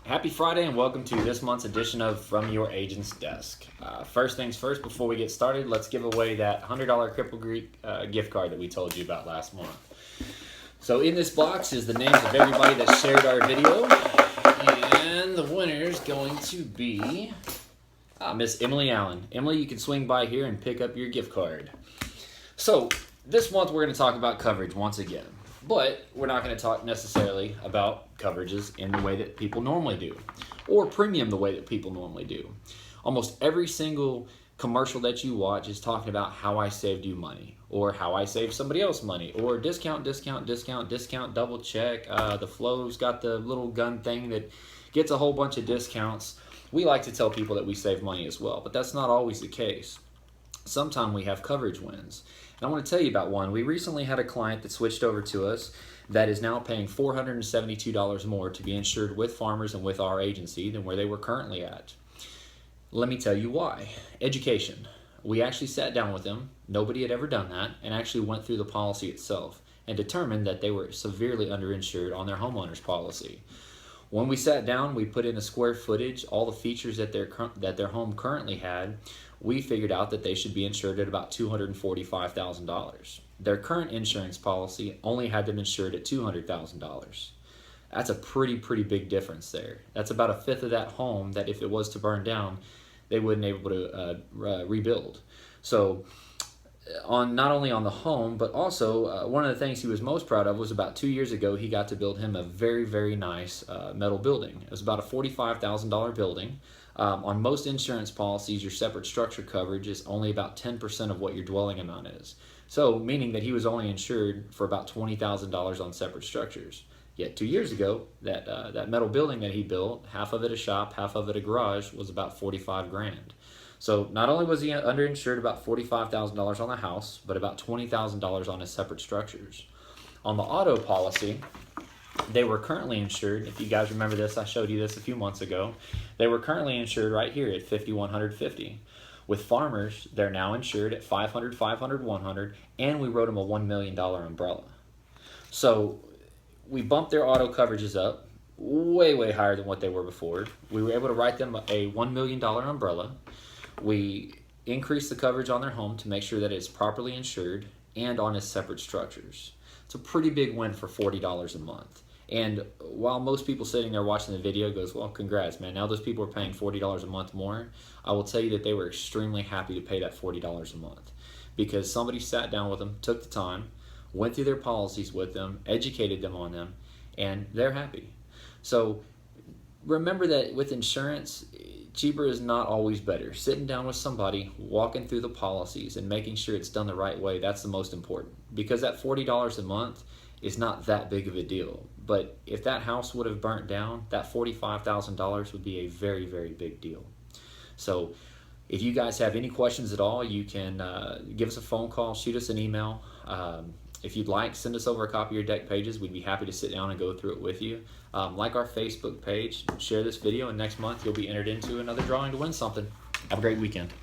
Happy Friday and welcome to this month's edition of From Your Agent's Desk. First things first, before we get started, let's give away that $100 Cripple Creek gift card that we told you about last month. So in this box is the names of everybody that shared our video, and the winner is going to be Miss Emily Allen. Emily, you can swing by here and pick up your gift card. So this month we're going to talk about coverage once again. But we're not going to talk necessarily about coverages in the way that people normally do, or premium the way that people normally do. Almost every single commercial that you watch is talking about how I saved you money, or how I saved somebody else money, or discount, double check. The Flow's got the little gun thing that gets a whole bunch of discounts. We like to tell people that we save money as well, but that's not always the case. Sometimes we have coverage wins. And I want to tell you about one. We recently had a client that switched over to us that is now paying $472 more to be insured with Farmers and with our agency than where they were currently at. Let me tell you why. Education. We actually sat down with them, nobody had ever done that, and actually went through the policy itself and determined that they were severely underinsured on their homeowner's policy. When we sat down, we put in a square footage, all the features that their home currently had. We figured out that they should be insured at about $245,000. Their current insurance policy only had them insured at $200,000. That's a pretty big difference there. That's about a fifth of that home that if it was to burn down, they wouldn't be able to rebuild. So not only on the home, but also one of the things he was most proud of was about 2 years ago, he got to build him a very nice metal building. It was about a $45,000 building. On most insurance policies, your separate structure coverage is only about 10% of what your dwelling amount is. So, meaning that he was only insured for about $20,000 on separate structures. Yet 2 years ago, that metal building that he built, half of it a shop, half of it a garage, was about $45,000. So not only was he underinsured about $45,000 on the house, but about $20,000 on his separate structures. On the auto policy, they were currently insured. If you guys remember this, I showed you this a few months ago. They were currently insured right here at $5,150. With Farmers, they're now insured at $500, $100, and we wrote them a $1 million umbrella. So we bumped their auto coverages up way higher than what they were before. We were able to write them a $1 million umbrella. We increased the coverage on their home to make sure that it's properly insured and on its separate structures. It's a pretty big win for $40 a month. And while most people sitting there watching the video goes, well, congrats, man. Now those people are paying $40 a month more. I will tell you that they were extremely happy to pay that $40 a month because somebody sat down with them, took the time, went through their policies with them, educated them on them, and they're happy. So remember that with insurance, cheaper is not always better. Sitting down with somebody, walking through the policies, and making sure it's done the right way, that's the most important. Because that $40 a month is not that big of a deal. But if that house would have burnt down, that $45,000 would be a very big deal. So if you guys have any questions at all, you can give us a phone call, shoot us an email. If you'd like, send us over a copy of your deck pages. We'd be happy to sit down and go through it with you. Like our Facebook page, share this video, and next month you'll be entered into another drawing to win something. Have a great weekend.